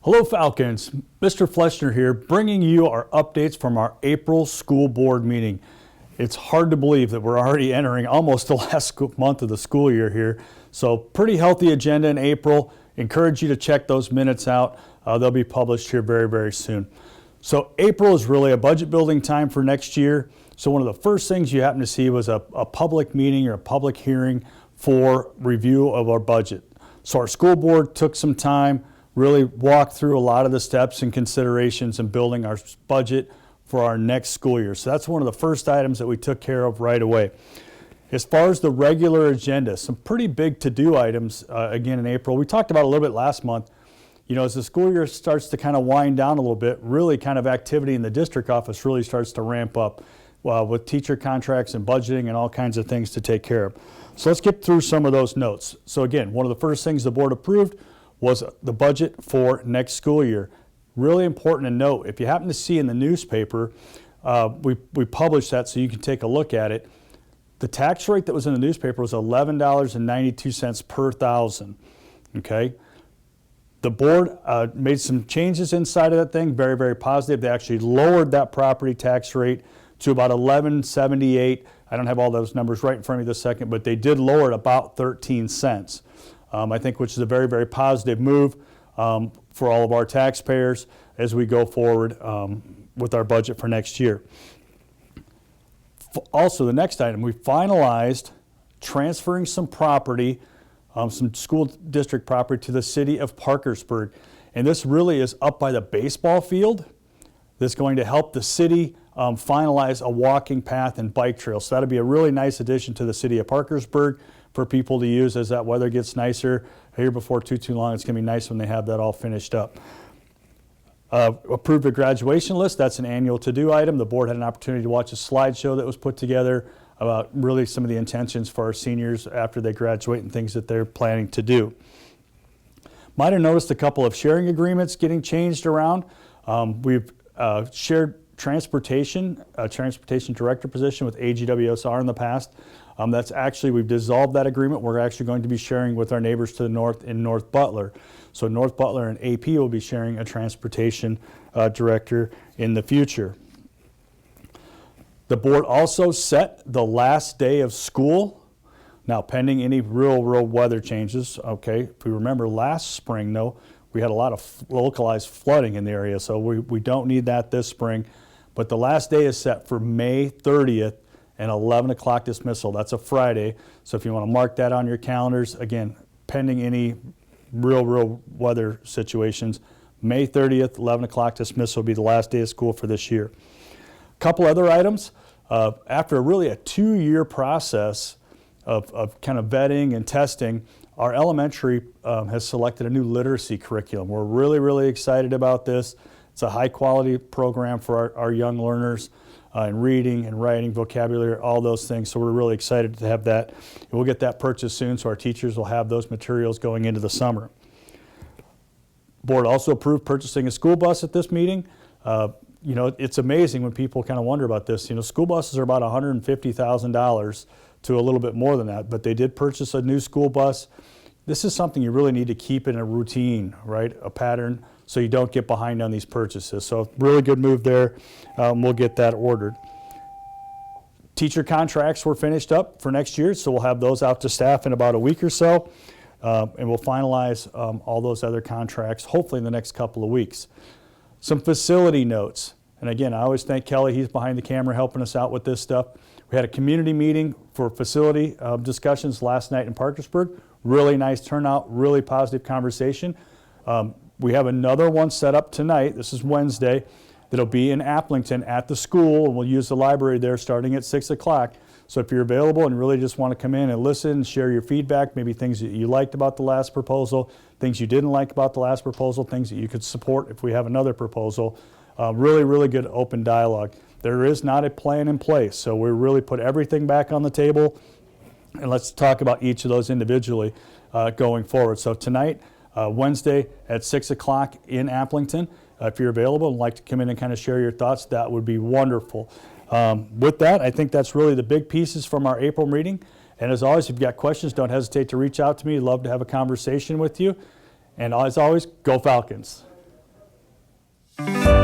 Hello Falcons, Mr. Fleschner here, bringing you our updates from our April school board meeting. It's hard to believe that we're already entering almost the last month of the school year here. So pretty healthy agenda in April. Encourage you to check those minutes out. They'll be published here very, very soon. So April is really a budget building time for next year. So one of the first things you happen to see was a public meeting or a public hearing for review of our budget. So our school board took some time, really walked through a lot of the steps and considerations in building our budget for our next school year. So that's one of the first items that we took care of right away. As far as the regular agenda, some pretty big to-do items again in April. We talked about a little bit last month. You know, as the school year starts to kind of wind down a little bit, really kind of activity in the district office really starts to ramp up with teacher contracts and budgeting and all kinds of things to take care of. So let's get through some of those notes. So again, one of the first things the board approved was the budget for next school year. Really important to note, if you happen to see in the newspaper, we published that so you can take a look at it. The tax rate that was in the newspaper was $11.92 per thousand, okay? The board made some changes inside of that thing, very, very positive. They actually lowered that property tax rate to about $11.78. I don't have all those numbers right in front of me this second, but they did lower it about 13 cents. I think, which is a very, very positive move for all of our taxpayers as we go forward with our budget for next year. Also, the next item, we finalized transferring some property, some school district property to the city of Parkersburg. And this really is up by the baseball field. That's going to help the city finalize a walking path and bike trail. So that'll be a really nice addition to the city of Parkersburg for people to use as that weather gets nicer. Here before too long, it's going to be nice when they have that all finished up. Approved a graduation list. That's an annual to-do item. The board had an opportunity to watch a slideshow that was put together about really some of the intentions for our seniors after they graduate and things that they're planning to do. Might have noticed a couple of sharing agreements getting changed around. We've shared transportation director position with AGWSR in the past. That's actually, we've dissolved that agreement. We're actually going to be sharing with our neighbors to the north in North Butler. So North Butler and AP will be sharing a transportation director in the future. The board also set the last day of school. Now, pending any real weather changes, okay, if we remember last spring, though, we had a lot of localized flooding in the area, so we don't need that this spring. But the last day is set for May 30th and 11 o'clock dismissal. That's a Friday, so if you want to mark that on your calendars, again, pending any real weather situations, May 30th, 11 o'clock dismissal will be the last day of school for this year. A couple other items. After really a 2-year process of kind of vetting and testing, our elementary has selected a new literacy curriculum. We're really excited about this. It's a high quality program for our young learners in reading and writing, vocabulary, all those things. So we're really excited to have that. And we'll get that purchased soon so our teachers will have those materials going into the summer. Board also approved purchasing a school bus at this meeting. You know, it's amazing when people kind of wonder about this. You know, school buses are about $150,000 to a little bit more than that, but they did purchase a new school bus. This is something you really need to keep in a routine, right? A pattern, so you don't get behind on these purchases. So really good move there. We'll get that ordered. Teacher contracts were finished up for next year, so we'll have those out to staff in about a week or so. And we'll finalize all those other contracts hopefully in the next couple of weeks. Some facility notes. And again, I always thank Kelly. He's behind the camera helping us out with this stuff. We had a community meeting for facility discussions last night in Parkersburg. Really nice turnout, really positive conversation. We have another one set up tonight. This is Wednesday. That'll be in Applington at the school, and we'll use the library there starting at 6 o'clock. So if you're available and really just want to come in and listen and share your feedback, maybe things that you liked about the last proposal, things you didn't like about the last proposal, things that you could support if we have another proposal, really good open dialogue. There is not a plan in place, so we really put everything back on the table, and let's talk about each of those individually going forward. So tonight, Wednesday at 6 o'clock in Applington. If you're available and like to come in and kind of share your thoughts, that would be wonderful. With that, I think that's really the big pieces from our April meeting. And as always, if you've got questions, don't hesitate to reach out to me. I'd love to have a conversation with you. And as always, go Falcons. you.